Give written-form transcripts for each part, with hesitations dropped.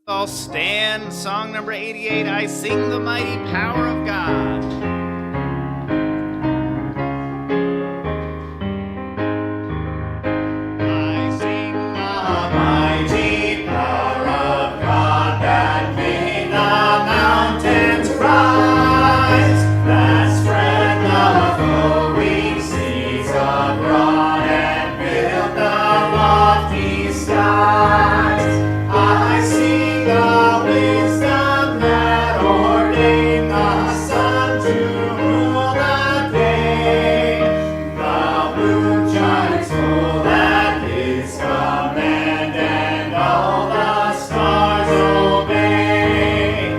All stand. Song number 88, I Sing the Mighty Power of God. I sing the mighty power of God that made the mountains rise, that spread the flowing seas abroad and built the lofty skies. I sing the wisdom that ordained the sun to rule the day. The moon shines full at his command, and all the stars obey.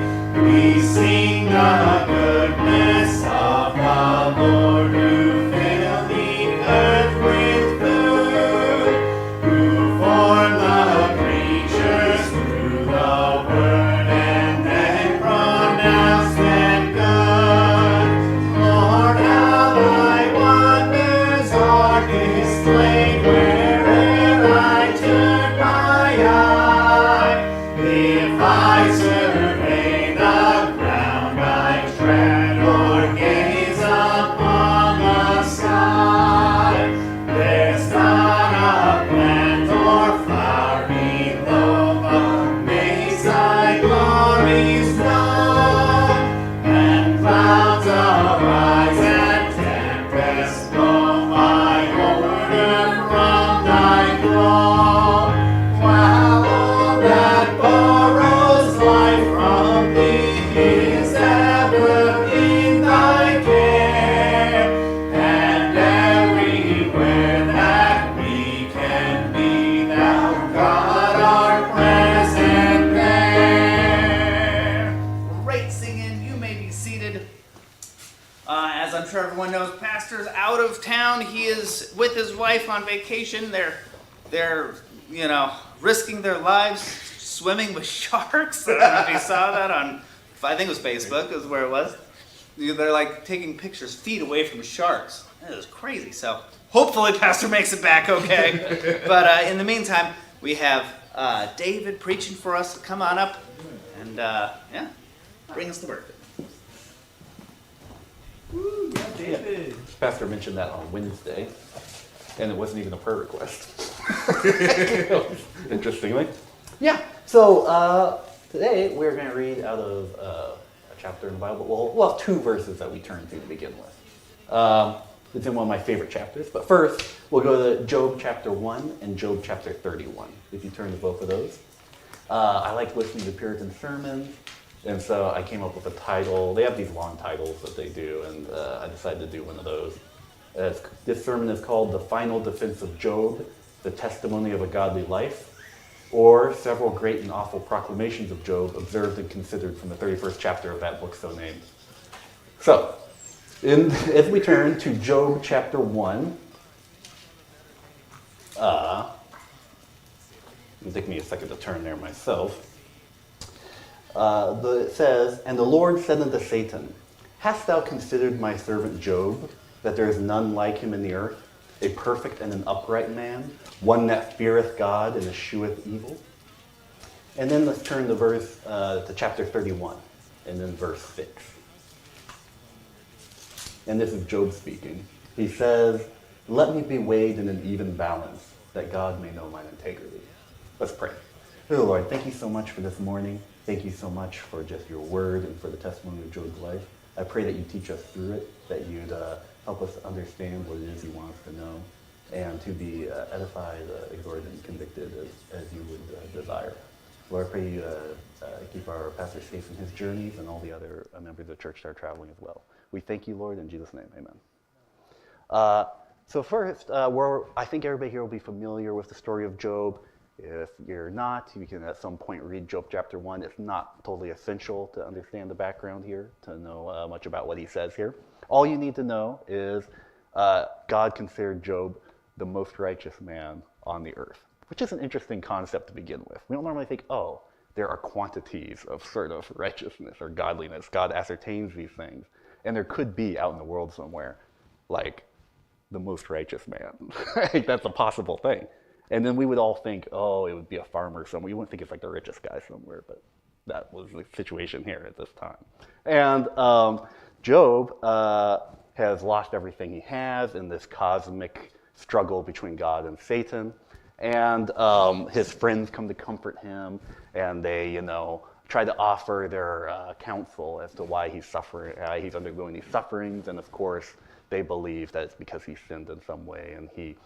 We sing the goodness of the Lord, who filled the earth with food, who formed the creatures through the word and then pronounced them good. Lord, how thy wonders are displayed where'er I turn my eye. If I survey the ground I tread or gaze upon the sky, there's not a plant or flower below, but makes thy glories known. And clouds arise and tempests blow by order from thy throne, while all that borrows life from thee is ever in thy care. And everywhere that we can be, thou God art present there. Great singing. You may be seated. As I'm sure everyone knows, Pastor's out of town. He is with his wife on vacation. They're risking their lives swimming with sharks. I don't know if you saw that on, I think it was Facebook is where it was. They're like taking pictures feet away from sharks. It was crazy. So hopefully Pastor makes it back okay. But in the meantime, we have David preaching for us. Come on up and bring us the word. Woo, yeah, David. Pastor mentioned that on Wednesday, and it wasn't even a prayer request. Interestingly. Yeah, so today we're going to read out of a chapter in the Bible. Well, we'll have two verses that we turn to begin with. It's in one of my favorite chapters, but first we'll go to Job chapter 1 and Job chapter 31, if you turn to both of those. I like listening to Puritan sermons, and so I came up with a title. They have these long titles that they do, and I decided to do one of those. This sermon is called The Final Defense of Job, the Testimony of a Godly Life, or Several Great and Awful Proclamations of Job, observed and considered from the 31st chapter of that book so named. So, as we turn to Job chapter 1, it'll take me a second to turn there myself. It says, And the Lord said unto Satan, Hast thou considered my servant Job, that there is none like him in the earth, a perfect and an upright man, one that feareth God and escheweth evil? And then let's turn to chapter 31, and then verse 6. And this is Job speaking. He says, Let me be weighed in an even balance, that God may know mine integrity. Let's pray. Dear Lord, thank you so much for this morning. Thank you so much for just your word and for the testimony of Job's life. I pray that you teach us through it, that you'd help us understand what it is you want us to know, and to be edified, exhorted, and convicted as you would desire. Lord, I pray you keep our pastor safe in his journeys and all the other members of the church that are traveling as well. We thank you, Lord, in Jesus' name, amen. So first, I think everybody here will be familiar with the story of Job. If you're not, you can at some point read Job chapter 1. It's not totally essential to understand the background here, to know much about what he says here. All you need to know is God considered Job the most righteous man on the earth, which is an interesting concept to begin with. We don't normally think, oh, there are quantities of sort of righteousness or godliness. God ascertains these things. And there could be out in the world somewhere, like the most righteous man. That's a possible thing. And then we would all think, oh, it would be a farmer somewhere. We wouldn't think it's like the richest guy somewhere, but that was the situation here at this time. And Job has lost everything he has in this cosmic struggle between God and Satan. And his friends come to comfort him, and they, try to offer their counsel as to why he's suffering, he's undergoing these sufferings. And of course, they believe that it's because he sinned in some way, and he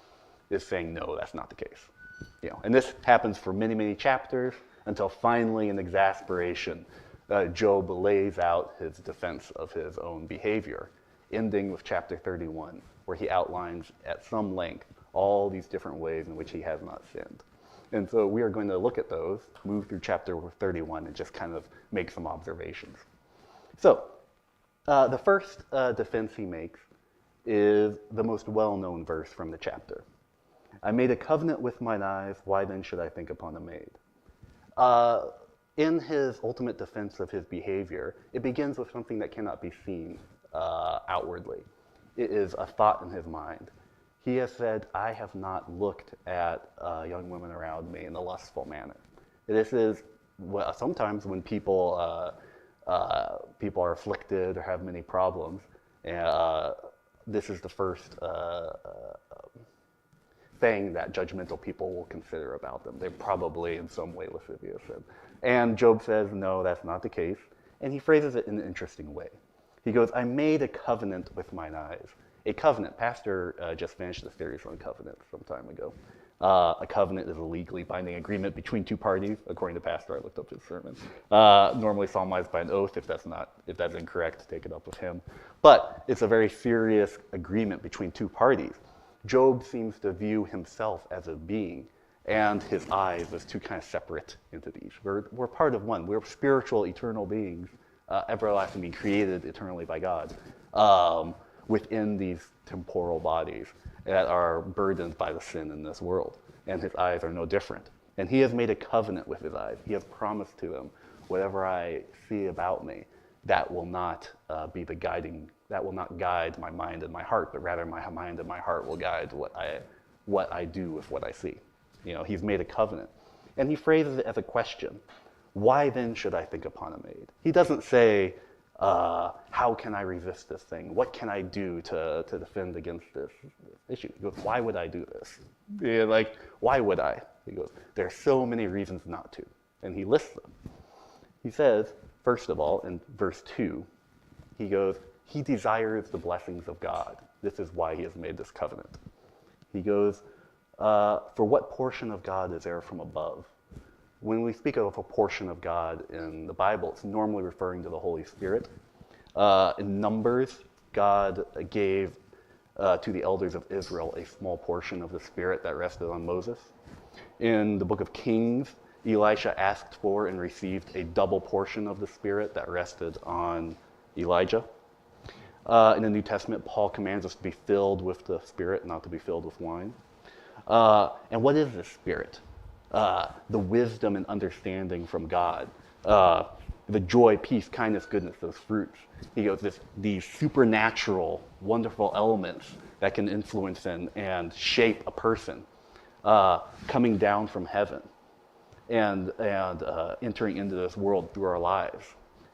is saying, no, that's not the case. And this happens for many, many chapters until finally, in exasperation, Job lays out his defense of his own behavior, ending with chapter 31, where he outlines at some length all these different ways in which he has not sinned. And so we are going to look at those, move through chapter 31, and just kind of make some observations. So the first defense he makes is the most well-known verse from the chapter. I made a covenant with mine eyes, why then should I think upon a maid? In his ultimate defense of his behavior, it begins with something that cannot be seen outwardly. It is a thought in his mind. He has said, I have not looked at young women around me in a lustful manner. This is sometimes when people are afflicted or have many problems, this is the first thing that judgmental people will consider about them. They're probably in some way lascivious. And Job says, no, that's not the case. And he phrases it in an interesting way. He goes, I made a covenant with mine eyes. A covenant, Pastor just finished a series on covenants some time ago. A covenant is a legally binding agreement between two parties, according to Pastor. I looked up his sermon. Normally solemnized by an oath. If that's incorrect, take it up with him. But it's a very serious agreement between two parties. Job seems to view himself as a being, and his eyes as two kind of separate entities. We're part of one. We're spiritual, eternal beings, everlasting being created eternally by God, within these temporal bodies that are burdened by the sin in this world. And his eyes are no different. And he has made a covenant with his eyes. He has promised to them, whatever I see about me, that will not that will not guide my mind and my heart, but rather my mind and my heart will guide what I do with what I see. He's made a covenant. And he phrases it as a question. Why then should I think upon a maid? He doesn't say, how can I resist this thing? What can I do to defend against this issue? He goes, why would I do this? Why would I? He goes, there are so many reasons not to. And he lists them. He says, first of all, in verse 2, he goes, he desires the blessings of God. This is why he has made this covenant. He goes, for what portion of God is there from above? When we speak of a portion of God in the Bible, it's normally referring to the Holy Spirit. In Numbers, God gave to the elders of Israel a small portion of the Spirit that rested on Moses. In the book of Kings, Elisha asked for and received a double portion of the Spirit that rested on Elijah. In the New Testament, Paul commands us to be filled with the Spirit, not to be filled with wine. And what is this Spirit? The wisdom and understanding from God. The joy, peace, kindness, goodness, those fruits. He goes, these supernatural, wonderful elements that can influence and shape a person coming down from heaven and entering into this world through our lives.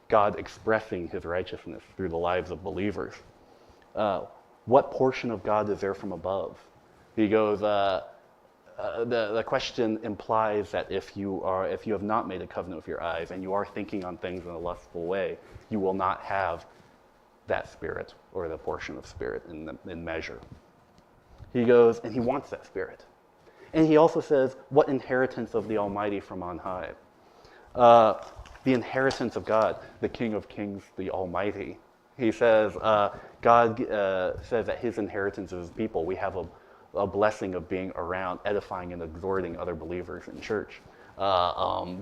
God expressing his righteousness through the lives of believers. What portion of God is there from above? He goes, the question implies that if you have not made a covenant with your eyes and you are thinking on things in a lustful way, you will not have that Spirit or the portion of Spirit in measure. He goes, and he wants that Spirit. And he also says, what inheritance of the Almighty from on high? The inheritance of God, the King of Kings, the Almighty. He says, God says that his inheritance is his people. We have a blessing of being around, edifying and exhorting other believers in church,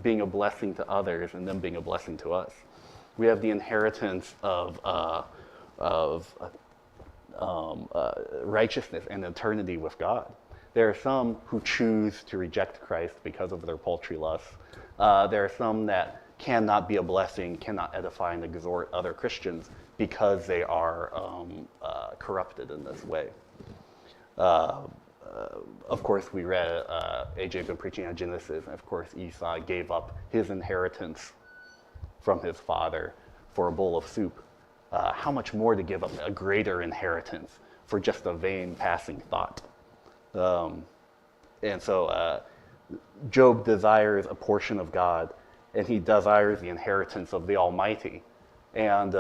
being a blessing to others and them being a blessing to us. We have the inheritance of righteousness and eternity with God. There are some who choose to reject Christ because of their paltry lusts. There are some that cannot be a blessing, cannot edify and exhort other Christians because they are corrupted in this way. of course, we read AJ been preaching on Genesis, and of course, Esau gave up his inheritance from his father for a bowl of soup. How much more to give up a greater inheritance for just a vain passing thought? And so Job desires a portion of God, and he desires the inheritance of the Almighty. And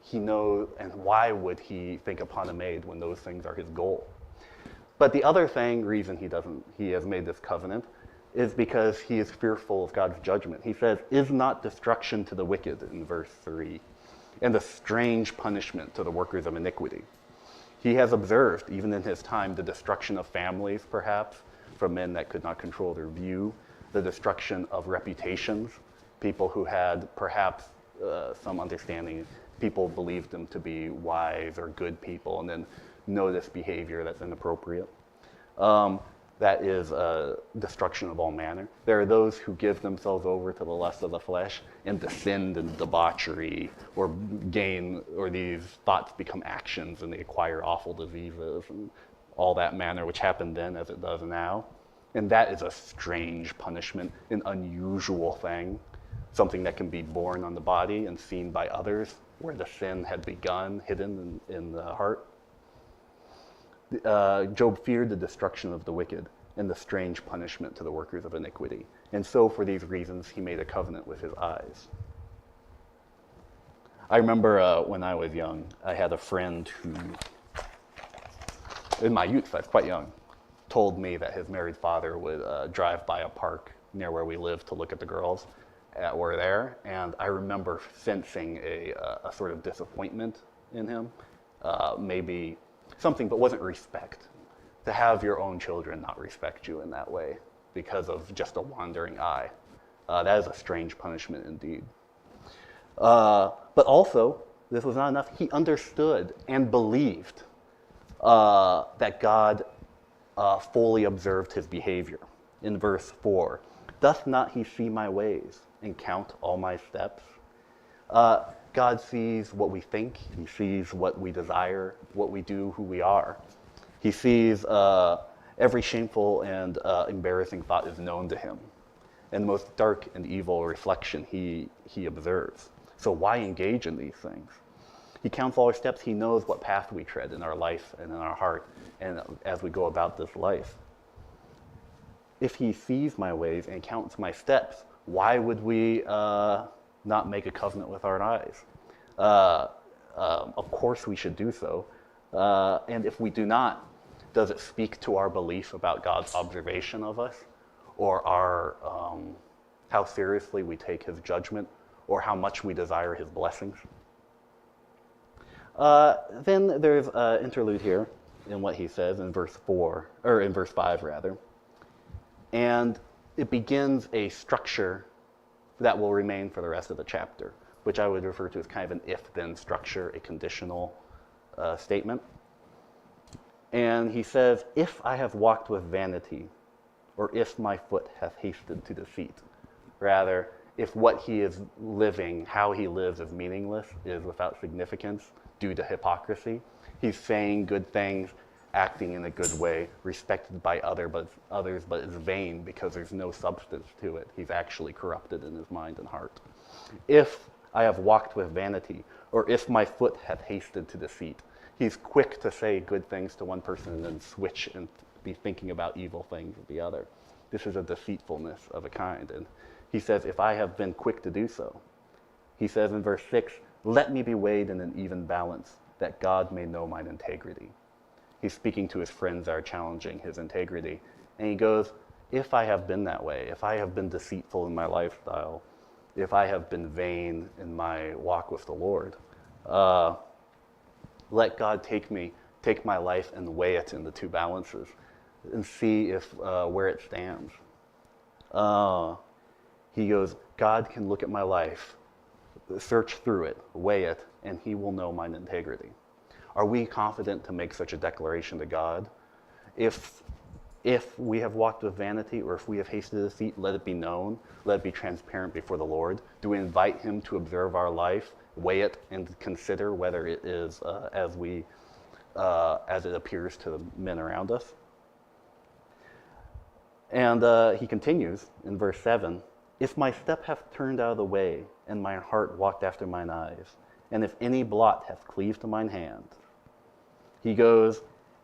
he knows, and why would he think upon a maid when those things are his goal? But the other reason he has made this covenant is because he is fearful of God's judgment. He says, "Is not destruction to the wicked," in verse 3, "and a strange punishment to the workers of iniquity." He has observed, even in his time, the destruction of families, perhaps, from men that could not control their view, the destruction of reputations, people who had perhaps some understanding, people believed them to be wise or good people, and then notice behavior that's inappropriate. That is destruction of all manner. There are those who give themselves over to the lust of the flesh and descend in debauchery or these thoughts become actions and they acquire awful diseases and all that manner, which happened then as it does now. And that is a strange punishment, an unusual thing, something that can be borne on the body and seen by others, where the sin had begun, hidden in the heart. Job feared the destruction of the wicked and the strange punishment to the workers of iniquity. And so for these reasons, he made a covenant with his eyes. I remember when I was young, I had a friend who, in my youth, I was quite young, told me that his married father would drive by a park near where we lived to look at the girls that were there. And I remember sensing a sort of disappointment in him, maybe something, but wasn't respect. To have your own children not respect you in that way because of just a wandering eye. That is a strange punishment indeed. But also, this was not enough. He understood and believed that God fully observed his behavior. In verse 4, "Doth not he see my ways and count all my steps?" God sees what we think. He sees what we desire, what we do, who we are. He sees every shameful and embarrassing thought is known to him. And the most dark and evil reflection he observes. So why engage in these things? He counts all our steps. He knows what path we tread in our life and in our heart and as we go about this life. If he sees my ways and counts my steps, why would we not make a covenant with our eyes? Of course we should do so. And if we do not, does it speak to our belief about God's observation of us, or how seriously we take his judgment, or how much we desire his blessings? Then there's an interlude here in what he says in verse 5 rather. And it begins a structure that will remain for the rest of the chapter, which I would refer to as kind of an if-then structure, a conditional statement. And he says, "If I have walked with vanity, or if my foot hath hasted to deceit." Rather, if what he is living, how he lives is meaningless, is without significance due to hypocrisy. He's saying good things, acting in a good way, respected by others, but is vain because there's no substance to it. He's actually corrupted in his mind and heart. "If I have walked with vanity, or if my foot hath hasted to deceit." He's quick to say good things to one person and then switch and be thinking about evil things with the other. This is a deceitfulness of a kind. And he says, if I have been quick to do so, he says in verse 6, "Let me be weighed in an even balance, that God may know mine integrity." He's speaking to his friends that are challenging his integrity. And he goes, if I have been that way, if I have been deceitful in my lifestyle, if I have been vain in my walk with the Lord, let God take my life and weigh it in the two balances and see if where it stands. He goes, God can look at my life, search through it, weigh it, and he will know mine integrity. Are we confident to make such a declaration to God? If we have walked with vanity, or if we have hasted deceit, let it be known, let it be transparent before the Lord. Do we invite him to observe our life, weigh it, and consider whether it is as it appears to the men around us? And he continues in verse 7, if my step hath turned out of the way, and my heart walked after mine eyes, and if any blot hath cleaved to mine hand. He goes,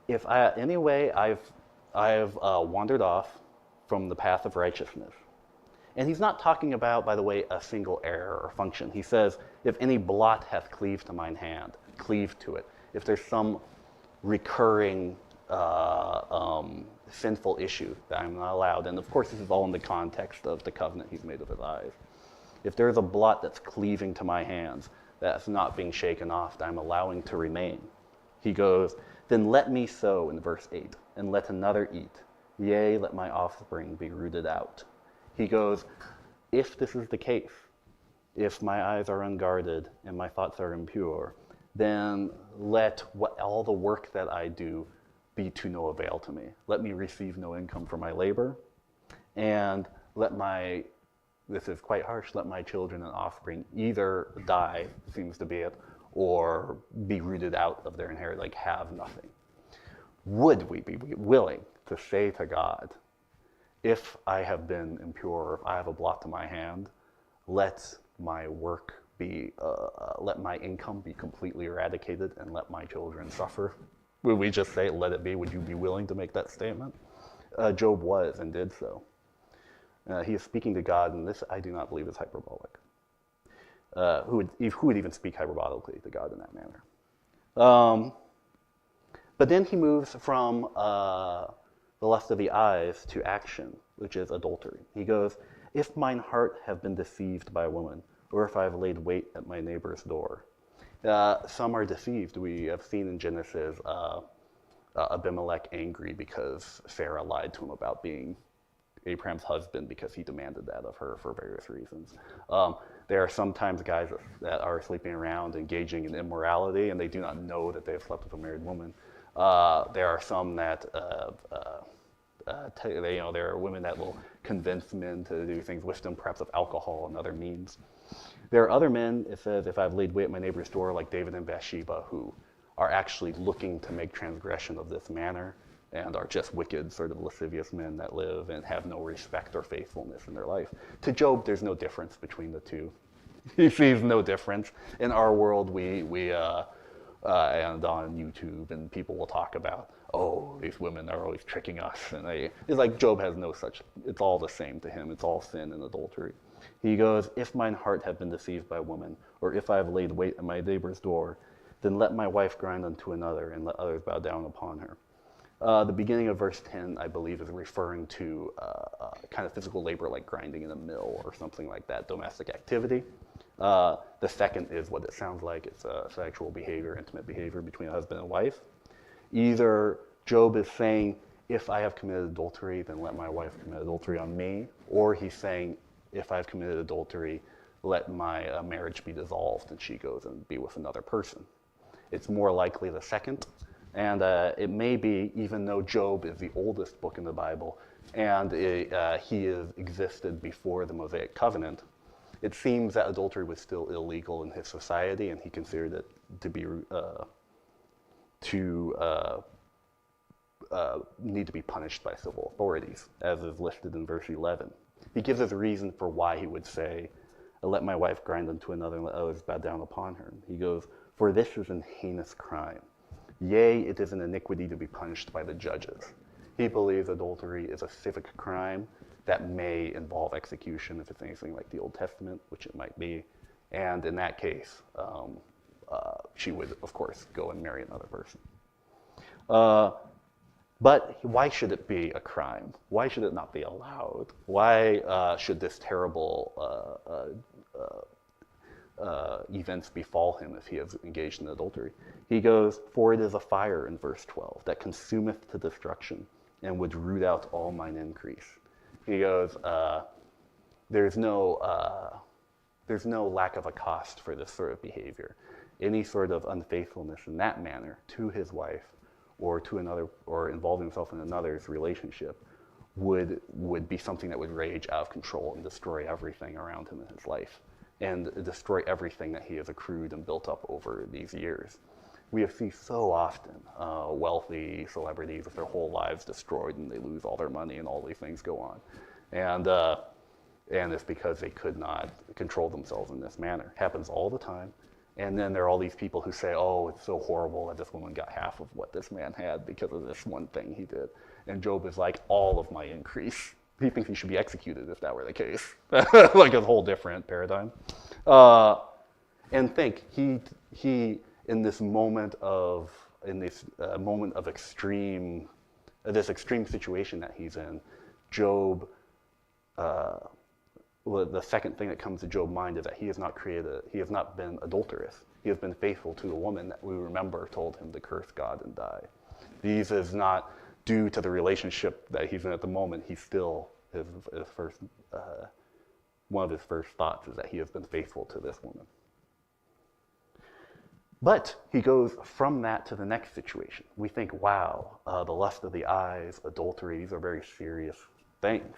if any way I've wandered off from the path of righteousness. And he's not talking about, by the way, a single error or function. He says, if any blot hath cleaved to mine hand, cleave to it. If there's some recurring sinful issue that I'm not allowed, and of course this is all in the context of the covenant he's made with his eyes. If there's a blot that's cleaving to my hands, that's not being shaken off, that I'm allowing to remain. He goes, then let me sow, in verse 8, and let another eat. Yea, let my offspring be rooted out. He goes, if this is the case, if my eyes are unguarded and my thoughts are impure, then let all the work that I do be to no avail to me. Let me receive no income for my labor, and this is quite harsh, let my children and offspring either die, seems to be it, or be rooted out of their inheritance, like have nothing. Would we be willing to say to God, if I have been impure, if I have a blot to my hand, let my work be, let my income be completely eradicated and let my children suffer? Would we just say, let it be? Would you be willing to make that statement? Job was and did so. He is speaking to God, and this I do not believe is hyperbolic. Who would even speak hyperbolically to God in that manner? But then he moves from the lust of the eyes to action, which is adultery. He goes, if mine heart have been deceived by a woman, or if I have laid wait at my neighbor's door. Some are deceived. We have seen in Genesis Abimelech angry because Sarah lied to him about being Abraham's husband because he demanded that of her for various reasons. There are sometimes guys that are sleeping around engaging in immorality and they do not know that they have slept with a married woman. There are some that there are women that will convince men to do things with them, perhaps with alcohol and other means. There are other men, it says, if I've laid wait at my neighbor's door, like David and Bathsheba, who are actually looking to make transgression of this manner and are just wicked, sort of lascivious men that live and have no respect or faithfulness in their life. To Job, there's no difference between the two. He sees no difference. In our world, we and on YouTube, and people will talk about, oh, these women are always tricking us. And it's like Job has no such, it's all the same to him. It's all sin and adultery. He goes, if mine heart have been deceived by a woman, or if I have laid wait at my neighbor's door, then let my wife grind unto another, and let others bow down upon her. The beginning of verse 10, I believe, is referring to kind of physical labor like grinding in a mill or something like that, domestic activity. The second is what it sounds like. It's sexual behavior, intimate behavior between a husband and wife. Either Job is saying, if I have committed adultery, then let my wife commit adultery on me, or he's saying, if I've committed adultery, let my marriage be dissolved and she goes and be with another person. It's more likely the second. And it may be, even though Job is the oldest book in the Bible, and he has existed before the Mosaic Covenant, it seems that adultery was still illegal in his society, and he considered it to be need to be punished by civil authorities, as is listed in verse 11. He gives us a reason for why he would say, let my wife grind unto another and let others bow down upon her. He goes, for this is an heinous crime. Yea, it is an iniquity to be punished by the judges. He believes adultery is a civic crime that may involve execution if it's anything like the Old Testament, which it might be. And in that case, she would, of course, go and marry another person. But why should it be a crime? Why should it not be allowed? Why should this terrible events befall him if he has engaged in adultery? He goes, for it is a fire in verse 12 that consumeth to destruction and would root out all mine increase. He goes, there's no lack of a cost for this sort of behavior. Any sort of unfaithfulness in that manner to his wife or to another, or involving himself in another's relationship would be something that would rage out of control and destroy everything around him in his life and destroy everything that he has accrued and built up over these years. We see so often wealthy celebrities with their whole lives destroyed and they lose all their money and all these things go on. And it's because they could not control themselves in this manner. It happens all the time. And then there are all these people who say, oh, it's so horrible that this woman got half of what this man had because of this one thing he did. And Job is like, all of my increase. He thinks he should be executed if that were the case. Like a whole different paradigm. And think, he in this moment of extreme, this extreme situation that he's in, Job, the second thing that comes to Job's mind is that he has not been adulterous. He has been faithful to a woman that we remember told him to curse God and die. These is not due to the relationship that he's in at the moment. He's still, one of his first thoughts is that he has been faithful to this woman. But he goes from that to the next situation. We think, wow, the lust of the eyes, adultery, these are very serious things.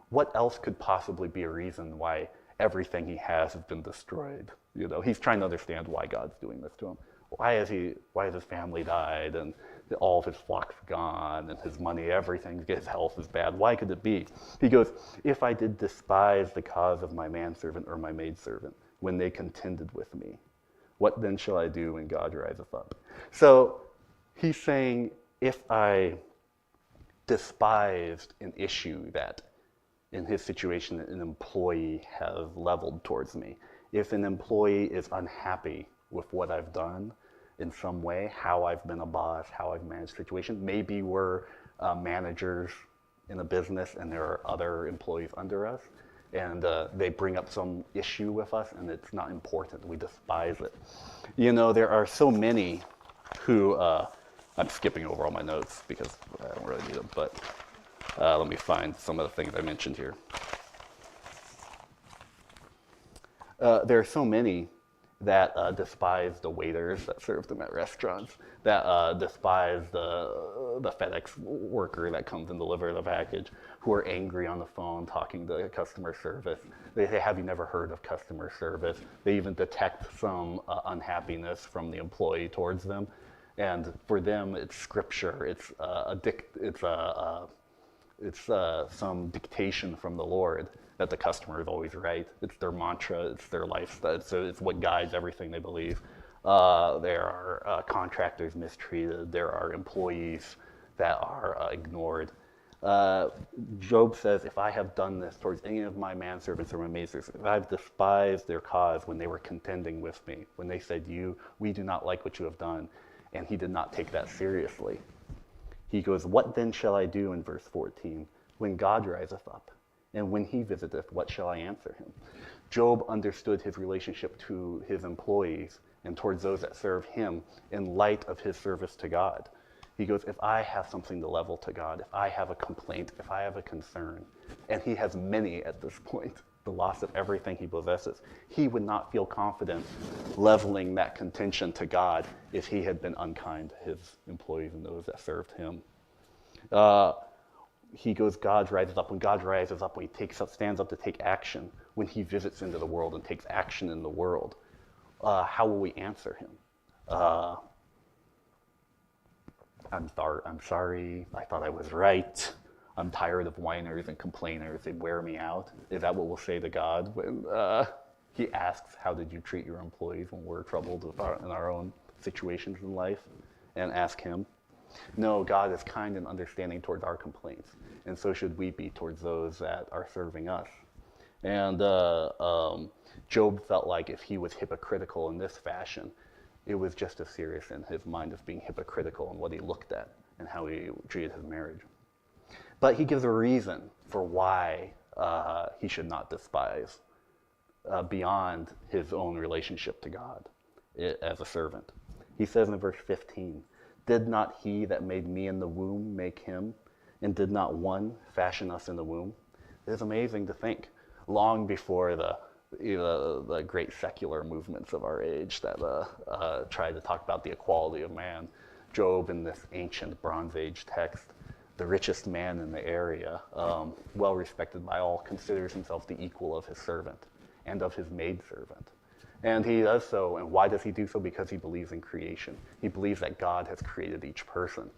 What else could possibly be a reason why everything he has been destroyed? You know, he's trying to understand why God's doing this to him. Why has his family died and all of his flock's gone and his money, everything, his health is bad? Why could it be? He goes, if I did despise the cause of my manservant or my maidservant when they contended with me, what then shall I do when God riseth up? So he's saying, if I despised an issue that in his situation an employee has leveled towards me, if an employee is unhappy with what I've done in some way, how I've been a boss, how I've managed the situation, maybe we're managers in a business and there are other employees under us, and they bring up some issue with us and it's not important, we despise it. You know, there are so many who, I'm skipping over all my notes because I don't really need them, but let me find some of the things I mentioned here. There are so many that despise the waiters that serve them at restaurants, that despise the FedEx worker that comes and delivers the package, who are angry on the phone talking to customer service. They say, have you never heard of customer service? They even detect some unhappiness from the employee towards them. And for them, it's scripture, it's some dictation from the Lord that the customer is always right. It's their mantra, it's their lifestyle, so it's what guides everything they believe. There are contractors mistreated, there are employees that are ignored. Job says, if I have done this towards any of my manservants or my maidservants, if I've despised their cause when they were contending with me, when they said, we do not like what you have done, and he did not take that seriously. He goes, what then shall I do in verse 14? When God riseth up, and when he visiteth, what shall I answer him? Job understood his relationship to his employees and towards those that serve him in light of his service to God. He goes, if I have something to level to God, if I have a complaint, if I have a concern, and he has many at this point, the loss of everything he possesses, he would not feel confident leveling that contention to God if he had been unkind to his employees and those that served him. He goes, God rises up. When God rises up, when he stands up to take action, when he visits into the world and takes action in the world, how will we answer him? I'm sorry, I thought I was right. I'm tired of whiners and complainers. They wear me out. Is that what we'll say to God when he asks, how did you treat your employees when we're troubled in our own situations in life? And ask him. No, God is kind and understanding towards our complaints. And so should we be towards those that are serving us. And Job felt like if he was hypocritical in this fashion, it was just as serious in his mind as being hypocritical in what he looked at and how he treated his marriage. But he gives a reason for why he should not despise beyond his own relationship to God as a servant. He says in verse 15, did not he that made me in the womb make him? And did not one fashion us in the womb? It is amazing to think, long before the great secular movements of our age that tried to talk about the equality of man, Job in this ancient Bronze Age text, the richest man in the area, well respected by all, considers himself the equal of his servant and of his maidservant. And he does so, and why does he do so? Because he believes in creation. He believes that God has created each person.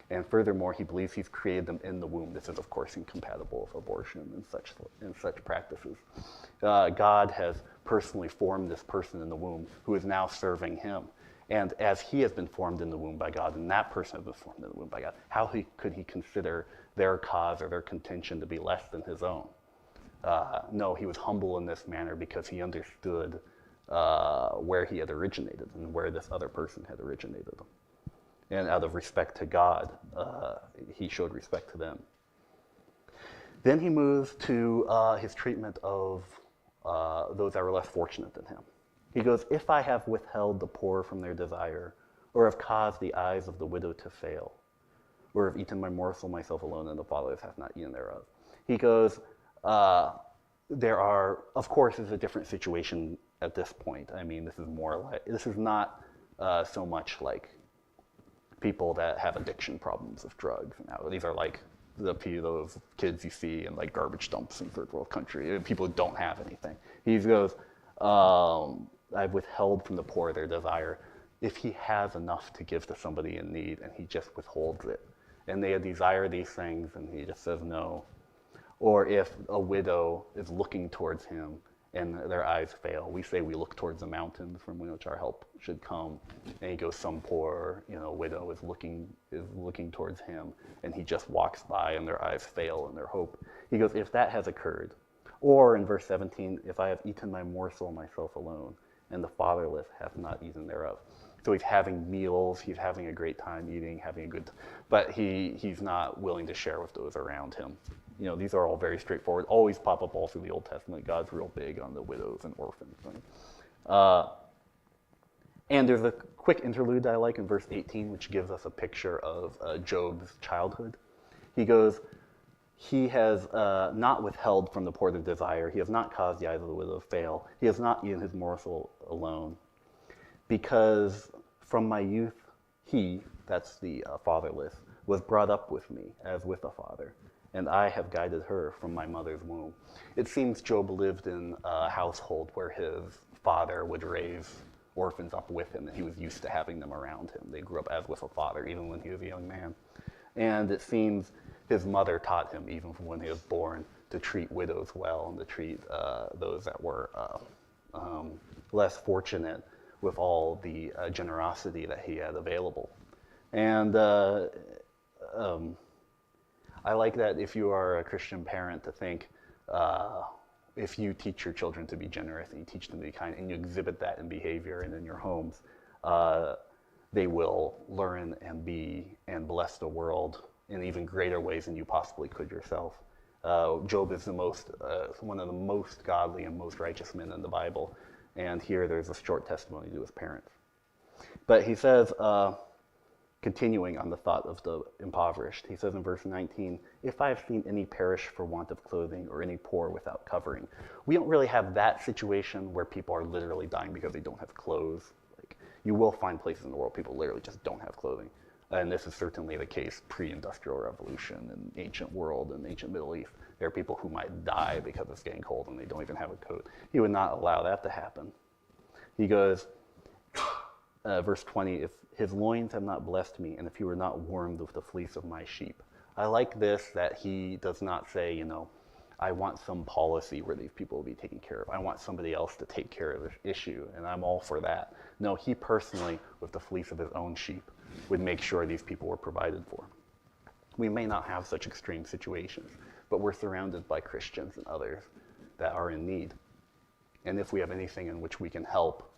And furthermore, he believes he's created them in the womb. This is, of course, incompatible with abortion and such practices. God has personally formed this person in the womb who is now serving him. And as he has been formed in the womb by God, and that person has been formed in the womb by God, how could he consider their cause or their contention to be less than his own? No, he was humble in this manner because he understood where he had originated and where this other person had originated. And out of respect to God, he showed respect to them. Then he moves to his treatment of those that were less fortunate than him. He goes, if I have withheld the poor from their desire, or have caused the eyes of the widow to fail, or have eaten my morsel myself alone, and the fatherless hath not eaten thereof. He goes, there are, of course, it's a different situation at this point. I mean, this is not so much like people that have addiction problems with drugs. Now, these are like those kids you see in like garbage dumps in third world country, people who don't have anything. He goes, I've withheld from the poor their desire. If he has enough to give to somebody in need and he just withholds it, and they desire these things and he just says no, or if a widow is looking towards him and their eyes fail, we say we look towards the mountains from which our help should come. And he goes, some poor, widow is looking towards him, and he just walks by, and their eyes fail in their hope. He goes, if that has occurred, or in verse 17, if I have eaten my morsel myself alone, and the fatherless hath not eaten thereof. So he's having meals, he's having a great time eating, but he's not willing to share with those around him. These are all very straightforward, always pop up all through the Old Testament. God's real big on the widows and orphans. And there's a quick interlude I like in verse 18, which gives us a picture of Job's childhood. He goes, he has not withheld from the poor their desire. He has not caused the eyes of the widow to fail. He has not eaten his morsel alone. Because from my youth, he, that's the fatherless, was brought up with me as with a father, and I have guided her from my mother's womb. It seems Job lived in a household where his father would raise orphans up with him, and he was used to having them around him. They grew up as with a father, even when he was a young man. And it seems his mother taught him, even from when he was born, to treat widows well and to treat those that were less fortunate with all the generosity that he had available. And I like that if you are a Christian parent to think, if you teach your children to be generous and you teach them to be kind and you exhibit that in behavior and in your homes, they will learn and be and bless the world in even greater ways than you possibly could yourself. Job is one of the most godly and most righteous men in the Bible, and here there's a short testimony to his parents. But he says, continuing on the thought of the impoverished, he says in verse 19, if I have seen any perish for want of clothing or any poor without covering. We don't really have that situation where people are literally dying because they don't have clothes. Like, you will find places in the world people literally just don't have clothing. And this is certainly the case pre-industrial revolution in ancient world and ancient Middle East. There are people who might die because it's getting cold and they don't even have a coat. He would not allow that to happen. He goes, verse 20, if his loins have not blessed me, and if he were not warmed with the fleece of my sheep. I like this, that he does not say, I want some policy where these people will be taken care of. I want somebody else to take care of this issue, and I'm all for that. No, he personally, with the fleece of his own sheep, would make sure these people were provided for. We may not have such extreme situations, but we're surrounded by Christians and others that are in need. And if we have anything in which we can help,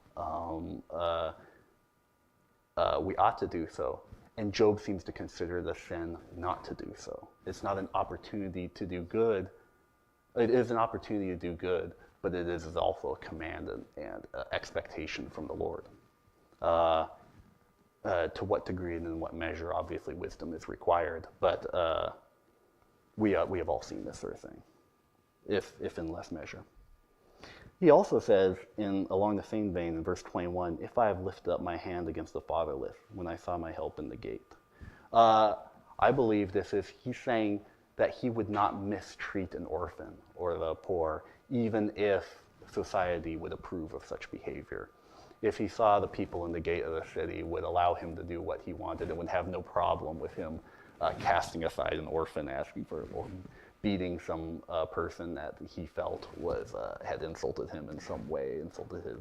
we ought to do so. And Job seems to consider the sin not to do so. It's not an opportunity to do good. It is an opportunity to do good, but it is also a command and expectation from the Lord. To what degree and in what measure, obviously, wisdom is required. But we have all seen this sort of thing, if in less measure. He also says, along the same vein, in verse 21, if I have lifted up my hand against the fatherless when I saw my help in the gate. I believe he's saying that he would not mistreat an orphan or the poor, even if society would approve of such behavior. If he saw the people in the gate of the city would allow him to do what he wanted and would have no problem with him casting aside an orphan, asking for, or beating some person that he felt was had insulted him in some way, insulted his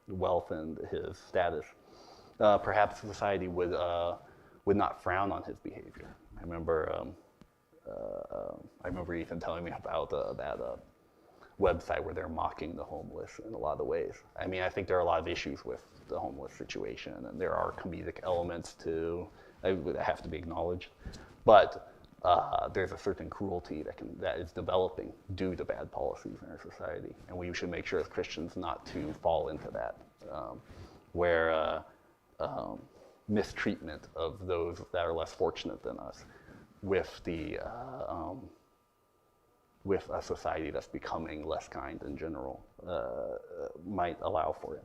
wealth and his status, perhaps society would not frown on his behavior. I remember Ethan telling me about that website where they're mocking the homeless in a lot of ways. I mean, I think there are a lot of issues with the homeless situation, and there are comedic elements to that have to be acknowledged. But there's a certain cruelty that is developing due to bad policies in our society, and we should make sure as Christians not to fall into that, where mistreatment of those that are less fortunate than us, with with a society that's becoming less kind in general, might allow for it.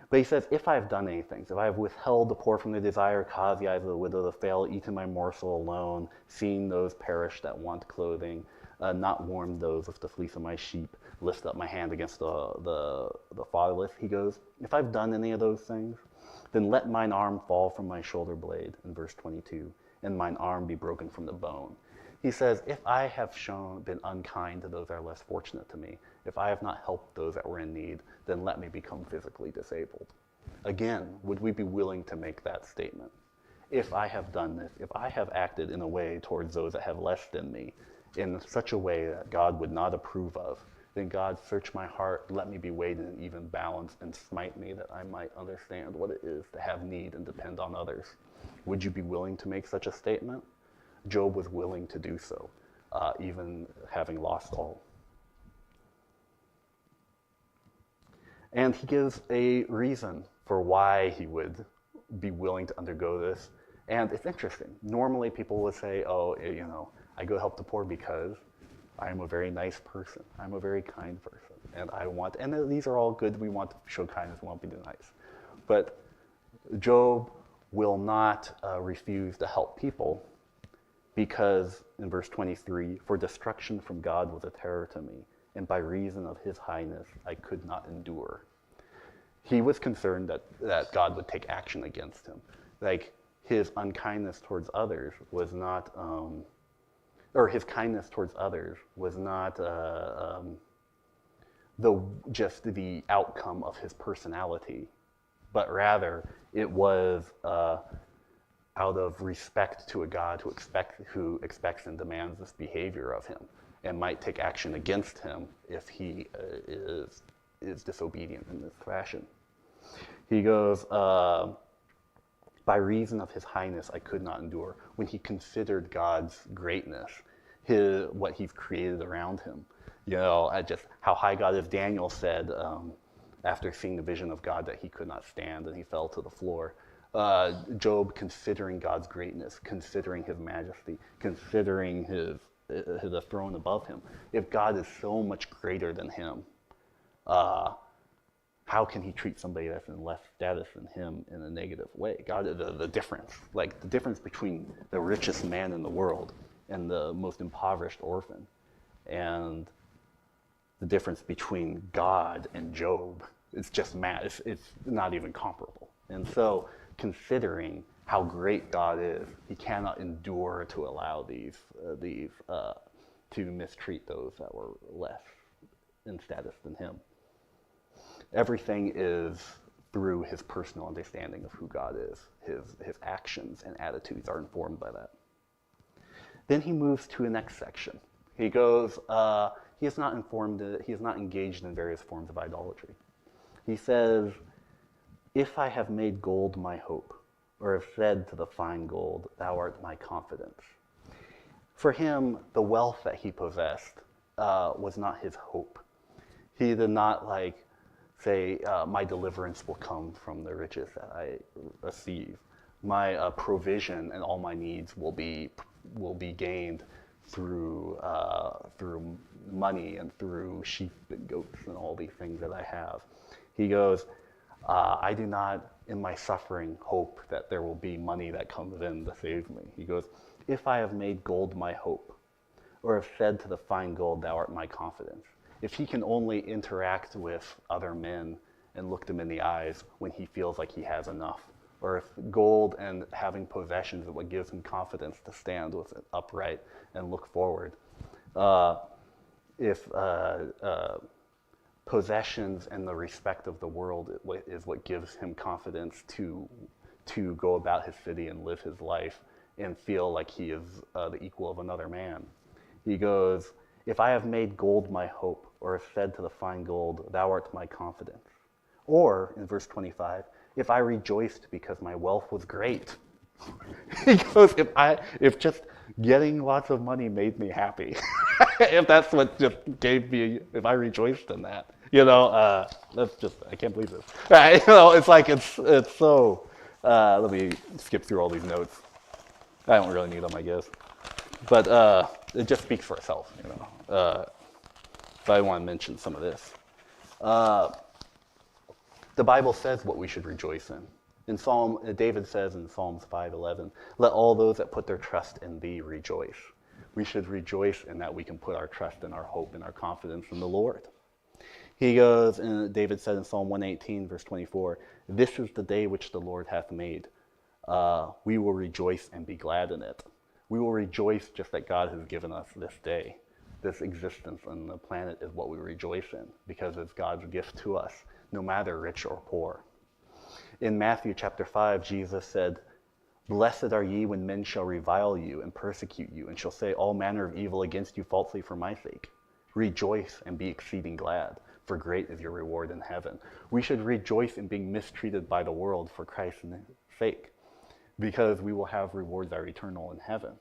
But he says, if I have done anything, if I have withheld the poor from their desire, caused the eyes of the widow to fail, eaten my morsel alone, seen those perish that want clothing, not warmed those with the fleece of my sheep, lift up my hand against the fatherless, he goes, if I've done any of those things, then let mine arm fall from my shoulder blade, in verse 22, and mine arm be broken from the bone. He says, if I have been unkind to those that are less fortunate to me, if I have not helped those that were in need, then let me become physically disabled. Again, would we be willing to make that statement? If I have done this, if I have acted in a way towards those that have less than me, in such a way that God would not approve of, then God, search my heart, let me be weighed in an even balance, and smite me that I might understand what it is to have need and depend on others. Would you be willing to make such a statement? Job was willing to do so, even having lost all. And he gives a reason for why he would be willing to undergo this. And it's interesting. Normally people would say, oh, I go help the poor because I'm a very nice person. I'm a very kind person. And these are all good. We want to show kindness. We want to be nice. But Job will not refuse to help people, because, in verse 23, for destruction from God was a terror to me, and by reason of his highness I could not endure. He was concerned that God would take action against him. Like, his unkindness towards others was not, or his kindness towards others was not just the outcome of his personality, but rather it was out of respect to a God who expects and demands this behavior of him, and might take action against him if he is disobedient in this fashion. He goes, by reason of his highness I could not endure. When he considered God's greatness, what he's created around him, just how high God is. Daniel said, after seeing the vision of God, that he could not stand and he fell to the floor. Job, considering God's greatness, considering his majesty, considering his throne above him. If God is so much greater than him, how can he treat somebody that's in less status than him in a negative way? God, the difference between the richest man in the world and the most impoverished orphan, and the difference between God and Job, it's just mad. It's not even comparable. And so, considering how great God is, he cannot endure to allow these to mistreat those that were less in status than him. Everything is through his personal understanding of who God is. His actions and attitudes are informed by that. Then he moves to the next section. He goes, he is not engaged in various forms of idolatry. He says, if I have made gold my hope, or have said to the fine gold, thou art my confidence. For him, the wealth that he possessed was not his hope. He did not say, my deliverance will come from the riches that I receive. My provision and all my needs will be gained through money and through sheep and goats and all these things that I have. He goes, I do not, in my suffering, hope that there will be money that comes in to save me. He goes, if I have made gold my hope, or have said to the fine gold, thou art my confidence. if he can only interact with other men and look them in the eyes when he feels like he has enough, or if gold and having possessions is what gives him confidence to stand with it upright and look forward, if possessions and the respect of the world is what gives him confidence to go about his city and live his life and feel like he is the equal of another man. He goes, if I have made gold my hope, or have said to the fine gold, thou art my confidence. Or, in verse 25, if I rejoiced because my wealth was great. He goes, if just getting lots of money made me happy, if that's what just gave me, if I rejoiced in that, that's just, I can't believe this. It's like, it's so, let me skip through all these notes. I don't really need them, I guess. But it just speaks for itself, But I want to mention some of this. The Bible says what we should rejoice in. David says in Psalms 5:11, let all those that put their trust in thee rejoice. We should rejoice in that we can put our trust and our hope and our confidence in the Lord. He goes, and David said in Psalm 118, verse 24, this is the day which the Lord hath made. We will rejoice and be glad in it. We will rejoice just that God has given us this day. This existence on the planet is what we rejoice in because it's God's gift to us, no matter rich or poor. In Matthew chapter 5, Jesus said, blessed are ye when men shall revile you and persecute you, and shall say all manner of evil against you falsely for my sake. Rejoice and be exceeding glad, for great is your reward in heaven. We should rejoice in being mistreated by the world for Christ's sake, because we will have rewards that are eternal in heaven.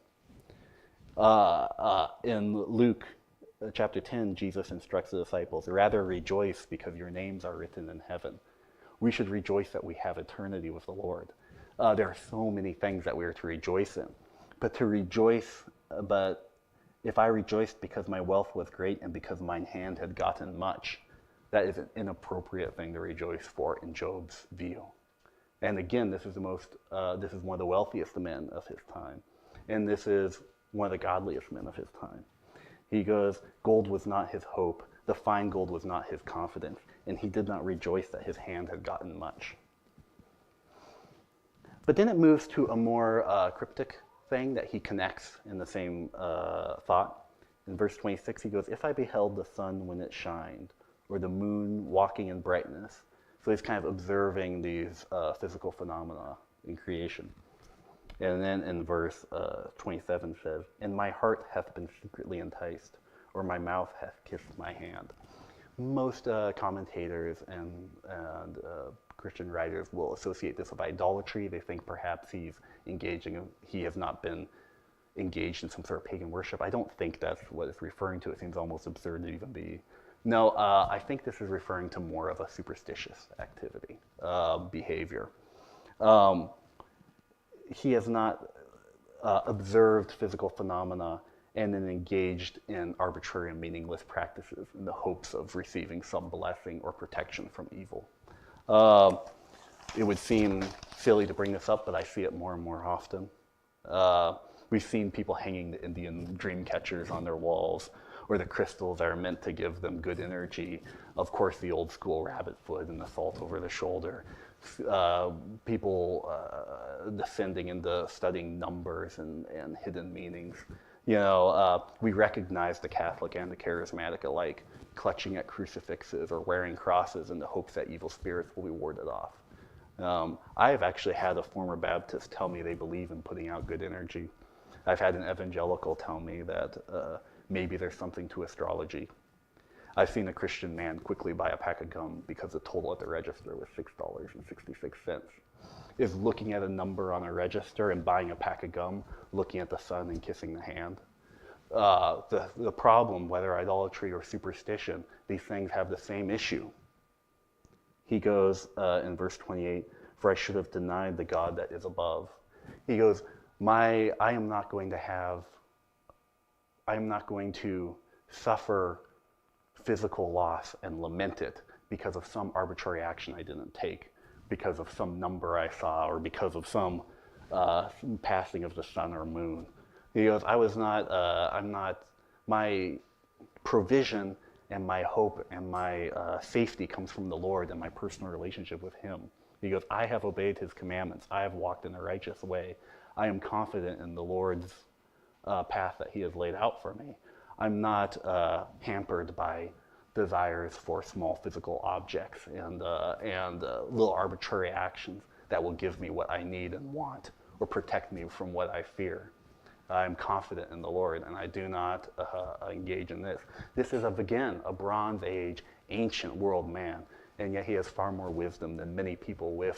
In Luke chapter 10, Jesus instructs the disciples, rather rejoice because your names are written in heaven. We should rejoice that we have eternity with the Lord. There are so many things that we are to rejoice in. But if I rejoiced because my wealth was great and because mine hand had gotten much, that is an inappropriate thing to rejoice for in Job's view. And again, this is one of the wealthiest men of his time. And this is one of the godliest men of his time. He goes, gold was not his hope. The fine gold was not his confidence. And he did not rejoice that his hand had gotten much. But then it moves to a more cryptic thing that he connects in the same thought. In verse 26, he goes, if I beheld the sun when it shined, or the moon walking in brightness. So he's kind of observing these physical phenomena in creation. And then in verse 27 says, and my heart hath been secretly enticed, or my mouth hath kissed my hand. Most commentators and Christian writers will associate this with idolatry. They think perhaps he has not been engaged in some sort of pagan worship. I don't think that's what it's referring to. It seems almost absurd to even be. No, I think this is referring to more of a superstitious activity, behavior. He has not observed physical phenomena and then engaged in arbitrary and meaningless practices in the hopes of receiving some blessing or protection from evil. It would seem silly to bring this up, but I see it more and more often. We've seen people hanging the Indian dream catchers on their walls, or the crystals that are meant to give them good energy. Of course, the old school rabbit foot and the salt over the shoulder. People descending into studying numbers and hidden meanings. We recognize the Catholic and the charismatic alike clutching at crucifixes or wearing crosses in the hopes that evil spirits will be warded off. I have actually had a former Baptist tell me they believe in putting out good energy. I've had an evangelical tell me that maybe there's something to astrology. I've seen a Christian man quickly buy a pack of gum because the total at the register was $6.66. Is looking at a number on a register and buying a pack of gum, looking at the sun and kissing the hand. The problem, whether idolatry or superstition, these things have the same issue. He goes in verse 28, for I should have denied the God that is above. He goes, I am not going to suffer physical loss and lament it because of some arbitrary action I didn't take, because of some number I saw, or because of some passing of the sun or moon. He goes, my provision and my hope and my safety comes from the Lord and my personal relationship with him. He goes, I have obeyed his commandments. I have walked in a righteous way. I am confident in the Lord's path that he has laid out for me. I'm not hampered by desires for small physical objects and little arbitrary actions that will give me what I need and want or protect me from what I fear. I'm confident in the Lord, and I do not engage in this. This is, again, a Bronze Age, ancient world man, and yet he has far more wisdom than many people that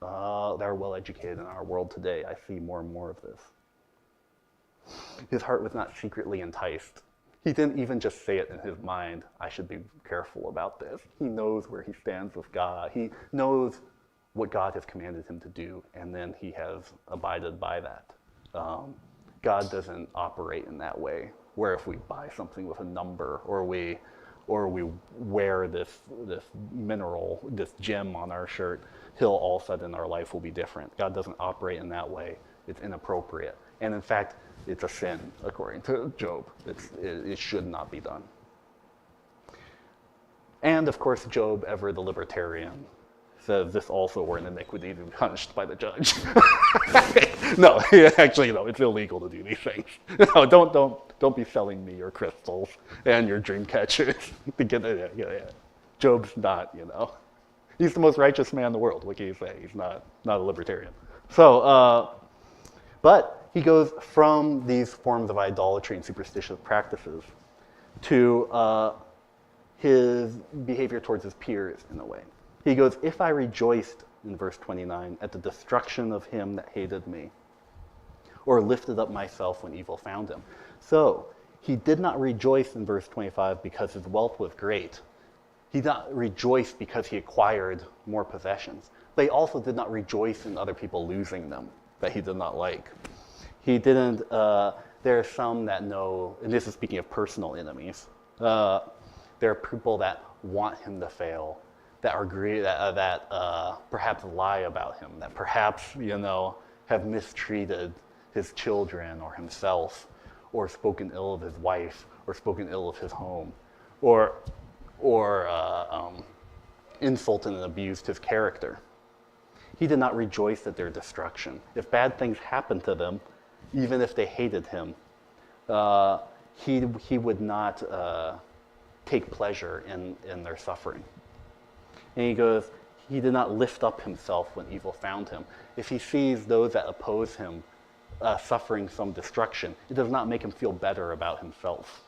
are well educated in our world today. I see more and more of this. His heart was not secretly enticed. He didn't even just say it in his mind, I should be careful about this. He knows where he stands with God. He knows what God has commanded him to do, and then he has abided by that. God doesn't operate in that way, where if we buy something with a number or we wear this mineral, this gem on our shirt, all of a sudden our life will be different. God doesn't operate in that way. It's inappropriate. And in fact, it's a sin, according to Job. It should not be done. And of course, Job, ever the libertarian, says this also were an iniquity to be punished by the judge. No, actually, no, it's illegal to do these things. No, don't be selling me your crystals and your dream catchers to get it. Yeah. Job's not, he's the most righteous man in the world. What can you say? He's not a libertarian. So, but he goes from these forms of idolatry and superstitious practices to his behavior towards his peers in a way. He goes, if I rejoiced, in verse 29, at the destruction of him that hated me, or lifted up myself when evil found him. So, he did not rejoice in verse 25 because his wealth was great. He did not rejoice because he acquired more possessions. But he also did not rejoice in other people losing them that he did not like. He didn't, there are some that know, and this is speaking of personal enemies, there are people that want him to fail, that are that perhaps lie about him, that perhaps have mistreated his children or himself, or spoken ill of his wife, or spoken ill of his home, or insulted and abused his character. He did not rejoice at their destruction. If bad things happened to them, even if they hated him, he would not take pleasure in their suffering. And he goes, he did not lift up himself when evil found him. If he sees those that oppose him suffering some destruction, it does not make him feel better about himself.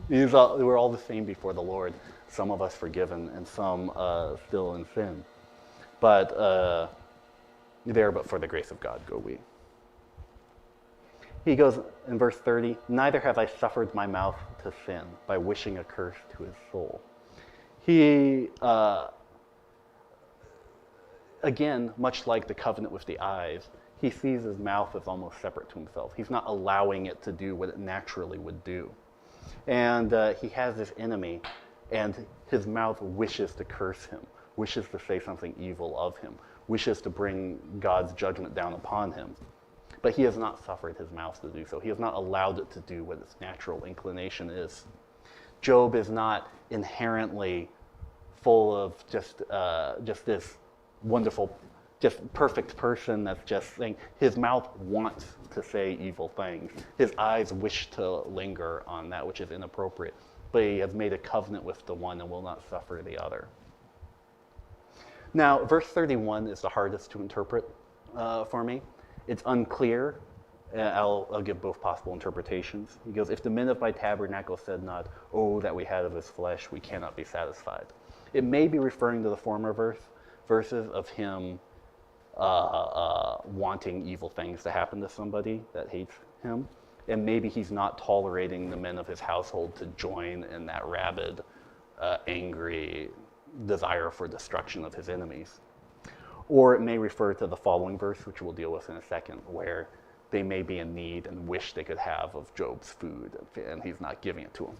We're all the same before the Lord. Some of us forgiven and some still in sin. But there, but for the grace of God, go we. He goes in verse 30, neither have I suffered my mouth to sin by wishing a curse to his soul. He, again, much like the covenant with the eyes, he sees his mouth as almost separate to himself. He's not allowing it to do what it naturally would do. And he has this enemy, and his mouth wishes to curse him, wishes to say something evil of him, wishes to bring God's judgment down upon him. But he has not suffered his mouth to do so. He has not allowed it to do what its natural inclination is. Job is not inherently full of just this wonderful, just perfect person that's just saying, his mouth wants to say evil things. His eyes wish to linger on that which is inappropriate. But he has made a covenant with the one and will not suffer the other. Now, verse 31 is the hardest to interpret for me. It's unclear. I'll give both possible interpretations. He goes, if the men of my tabernacle said not, oh, that we had of his flesh, we cannot be satisfied. It may be referring to the former verses of him wanting evil things to happen to somebody that hates him. And maybe he's not tolerating the men of his household to join in that rabid, angry desire for destruction of his enemies. Or it may refer to the following verse, which we'll deal with in a second, where they may be in need and wish they could have of Job's food, and he's not giving it to them.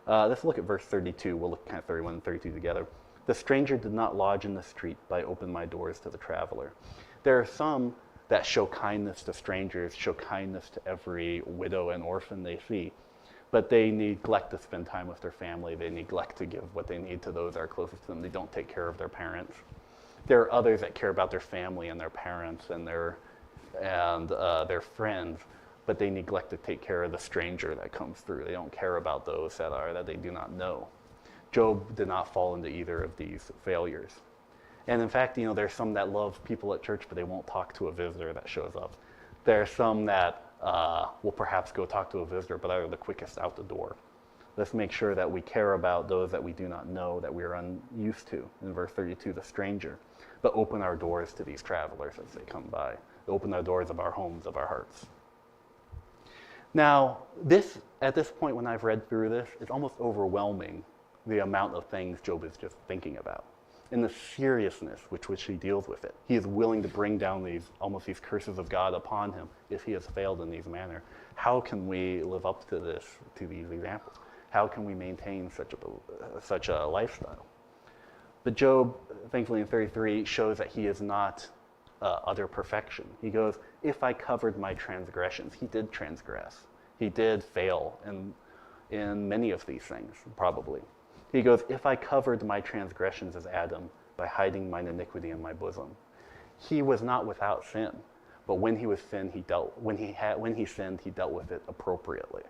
Let's look at verse 32. We'll look at 31 and 32 together. The stranger did not lodge in the street, but I opened my doors to the traveler. There are some that show kindness to strangers, show kindness to every widow and orphan they see. but they neglect to spend time with their family. They neglect to give what they need to those that are closest to them. They don't take care of their parents. There are others that care about their family and their parents and their friends, but they neglect to take care of the stranger that comes through. They don't care about those that they do not know. Job did not fall into either of these failures. And in fact, there's some that love people at church, but they won't talk to a visitor that shows up. There are some that will perhaps go talk to a visitor, but are the quickest out the door. Let's make sure that we care about those that we do not know, that we are unused to. In verse 32, the stranger. But open our doors to these travelers as they come by. Open the doors of our homes, of our hearts. Now, at this point when I've read through this, it's almost overwhelming the amount of things Job is just thinking about and the seriousness with which he deals with it. He is willing to bring down these curses of God upon him if he has failed in these manner. How can we live up to these examples? How can we maintain such a lifestyle? But Job, thankfully in 33, shows that he is not utter perfection. He goes, if I covered my transgressions, he did transgress. He did fail in many of these things, probably. He goes, if I covered my transgressions as Adam by hiding mine iniquity in my bosom. He was not without sin, but when he sinned, he dealt with it appropriately.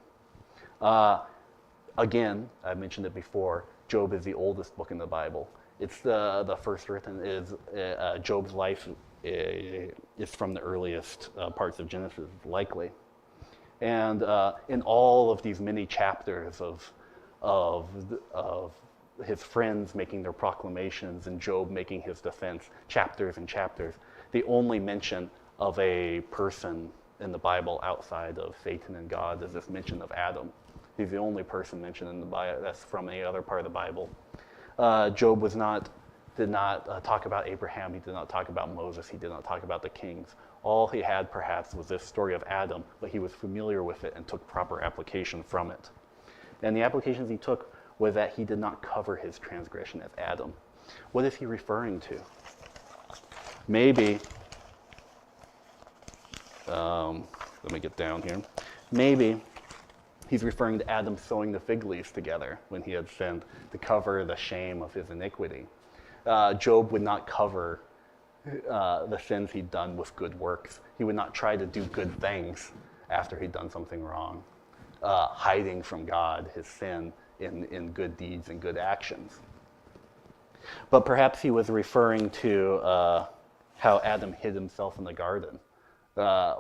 Again, I mentioned it before, Job is the oldest book in the Bible. It's the first written is Job's life is from the earliest parts of Genesis, likely. And in all of these many chapters of his friends making their proclamations and Job making his defense, chapters and chapters, the only mention of a person in the Bible outside of Satan and God is this mention of Adam. He's the only person mentioned in the Bible that's from any other part of the Bible. Job did not talk about Abraham. He did not talk about Moses. He did not talk about the kings. All he had perhaps was this story of Adam, but he was familiar with it and took proper application from it. And the applications he took was that he did not cover his transgression as Adam. What is he referring to? Maybe, let me get down here. Maybe he's referring to Adam sewing the fig leaves together when he had sinned to cover the shame of his iniquity. Job would not cover the sins he'd done with good works. He would not try to do good things after he'd done something wrong, hiding from God his sin in good deeds and good actions. But perhaps he was referring to how Adam hid himself in the garden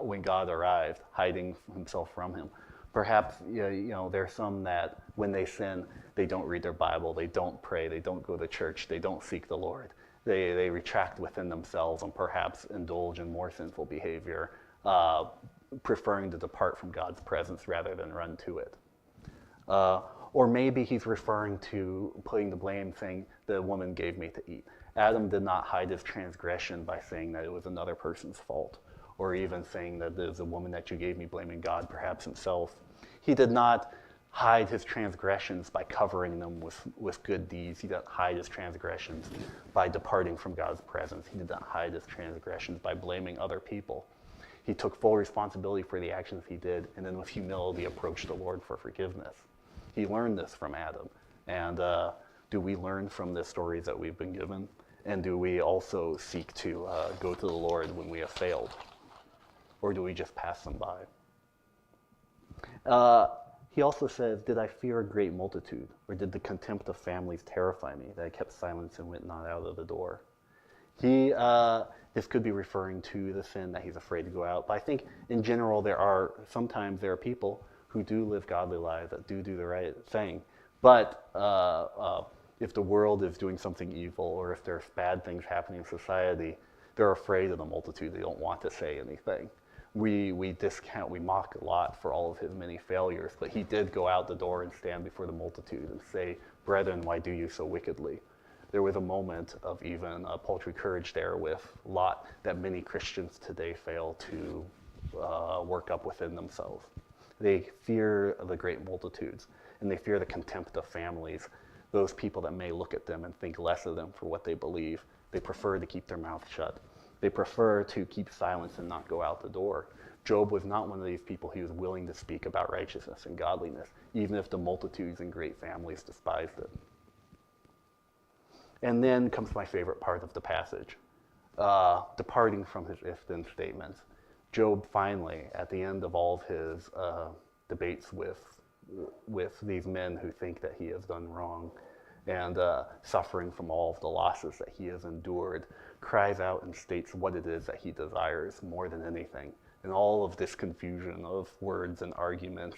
when God arrived, hiding himself from him. Perhaps there's some that when they sin, they don't read their Bible, they don't pray, they don't go to church, they don't seek the Lord. They retract within themselves and perhaps indulge in more sinful behavior, preferring to depart from God's presence rather than run to it. Or maybe he's referring to putting the blame, saying, the woman gave me to eat. Adam did not hide his transgression by saying that it was another person's fault, or even saying that there's a woman that you gave me, blaming God, perhaps himself. He did not hide his transgressions by covering them with good deeds. He did not hide his transgressions by departing from God's presence. He did not hide his transgressions by blaming other people. He took full responsibility for the actions he did, and then with humility approached the Lord for forgiveness. He learned this from Adam. And do we learn from the stories that we've been given? And do we also seek to go to the Lord when we have failed? Or do we just pass them by? He also says, did I fear a great multitude? Or did the contempt of families terrify me, that I kept silence and went not out of the door? This could be referring to the sin that he's afraid to go out. But I think in general, sometimes there are people who do live godly lives, that do the right thing. But if the world is doing something evil, or if there's bad things happening in society, they're afraid of the multitude. They don't want to say anything. We discount, we mock a lot for all of his many failures, but he did go out the door and stand before the multitude and say, brethren, why do you so wickedly? There was a moment of even paltry courage there with Lot that many Christians today fail to work up within themselves. They fear the great multitudes, and they fear the contempt of families, those people that may look at them and think less of them for what they believe. They prefer to keep their mouth shut. They prefer to keep silence and not go out the door Job was not one of these people. He was willing to speak about righteousness and godliness, even if the multitudes and great families despised it. And then comes my favorite part of the passage. Departing from his if-then statements, Job finally, at the end of all of his debates with these men who think that he has done wrong and suffering from all of the losses that he has endured, cries out and states what it is that he desires more than anything. And all of this confusion of words and arguments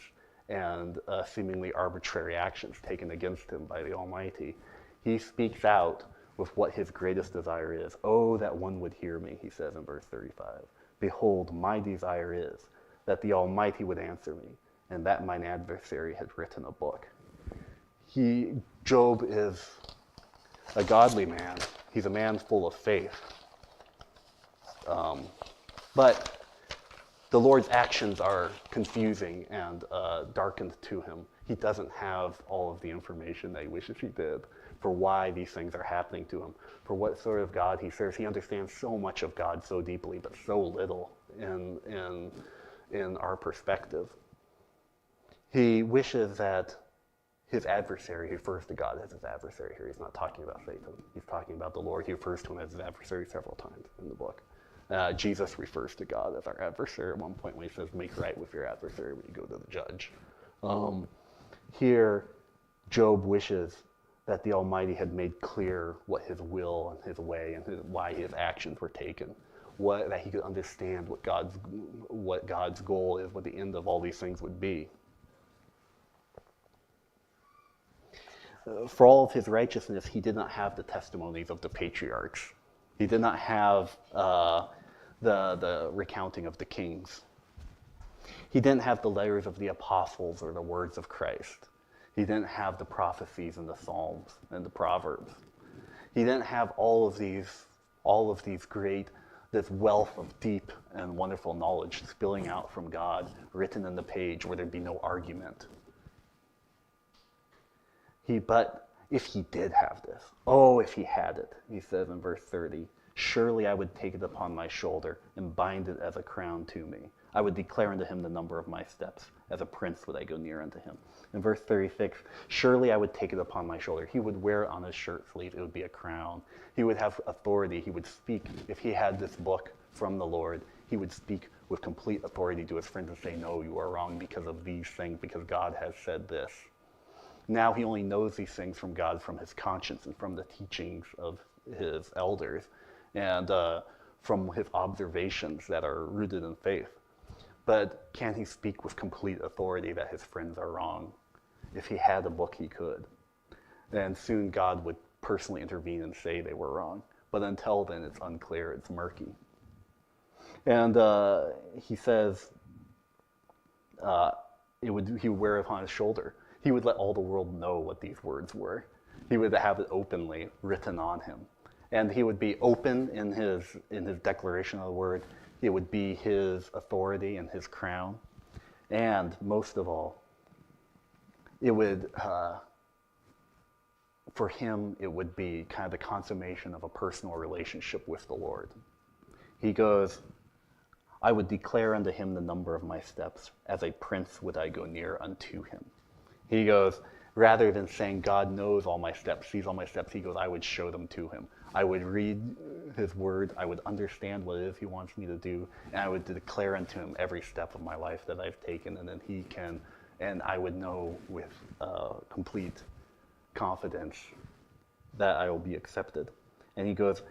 and seemingly arbitrary actions taken against him by the Almighty, he speaks out with what his greatest desire is. Oh, that one would hear me, he says in verse 35. Behold, my desire is that the Almighty would answer me, and that mine adversary had written a book. Job is a godly man. He's a man full of faith. But the Lord's actions are confusing and darkened to him. He doesn't have all of the information that he wishes he did for why these things are happening to him, for what sort of God he serves. He understands so much of God so deeply, but so little in our perspective. He wishes that his adversary, he refers to God as his adversary here. He's not talking about Satan. He's talking about the Lord. He refers to him as his adversary several times in the book. Jesus refers to God as our adversary at one point when he says, make right with your adversary when you go to the judge. Here, Job wishes that the Almighty had made clear what his will and his way and why his actions were taken. That he could understand what God's goal is, what the end of all these things would be. For all of his righteousness, he did not have the testimonies of the patriarchs. He did not have the recounting of the kings. He didn't have the letters of the apostles or the words of Christ. He didn't have the prophecies and the Psalms and the Proverbs. He didn't have all of these this wealth of deep and wonderful knowledge spilling out from God, written in the page where there'd be no argument. But if he did have this, oh, if he had it, he says in verse 30, surely I would take it upon my shoulder and bind it as a crown to me. I would declare unto him the number of my steps. As a prince would I go near unto him. In verse 36, surely I would take it upon my shoulder. He would wear it on his shirt sleeve. It would be a crown. He would have authority. He would speak. If he had this book from the Lord, he would speak with complete authority to his friends and say, no, you are wrong because of these things, because God has said this. Now he only knows these things from God, from his conscience and from the teachings of his elders and from his observations that are rooted in faith. But can he speak with complete authority that his friends are wrong? If he had a book, he could. And soon God would personally intervene and say they were wrong. But until then, it's unclear, it's murky. And he says he would wear it on his shoulder. He would let all the world know what these words were. He would have it openly written on him. And he would be open in his declaration of the word. It would be his authority and his crown. And most of all, it would, for him, it would be kind of the consummation of a personal relationship with the Lord. He goes, I would declare unto him the number of my steps. As a prince would I go near unto him. He goes, rather than saying God knows all my steps, sees all my steps, he goes, I would show them to him. I would read his word, I would understand what it is he wants me to do, and I would declare unto him every step of my life that I've taken, and then he can, and I would know with complete confidence that I will be accepted. And he goes,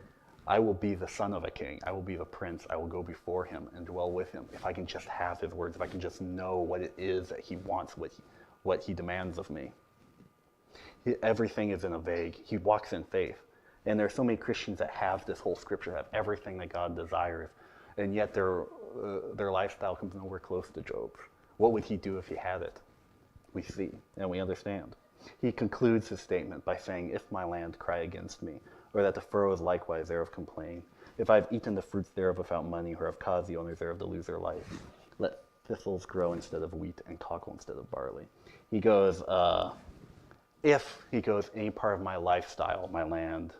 I will be the son of a king, I will be the prince, I will go before him and dwell with him. If I can just have his words, if I can just know what it is that he wants, what he demands of me. Everything is in a vague. He walks in faith. And there are so many Christians that have this whole scripture, have everything that God desires, and yet their lifestyle comes nowhere close to Job's. What would he do if he had it? We see, and we understand. He concludes his statement by saying, if my land cry against me, or that the furrows likewise thereof complain, if I have eaten the fruits thereof without money, or have caused the owners thereof to lose their life, let thistles grow instead of wheat, and cockle instead of barley. He goes, if, he goes, any part of my lifestyle, my land,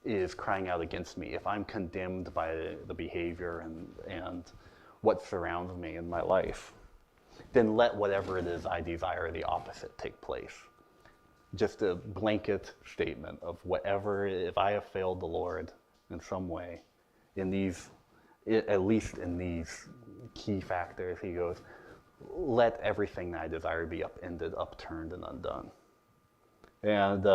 is crying out against me, if I'm condemned by the behavior and what surrounds me in my life, then let whatever it is I desire the opposite take place. Just a blanket statement of whatever, if I have failed the Lord in some way, in these, at least in these key factors, he goes, let everything that I desire be upended, upturned, and undone. And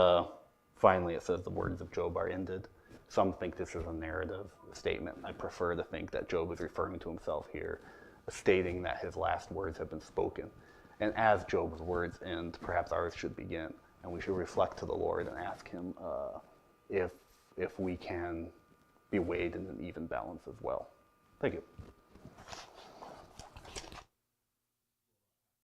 finally, it says the words of Job are ended. Some think this is a narrative statement. I prefer to think that Job is referring to himself here, stating that his last words have been spoken. And as Job's words end, perhaps ours should begin. And we should reflect to the Lord and ask him if we can be weighed in an even balance as well. Thank you.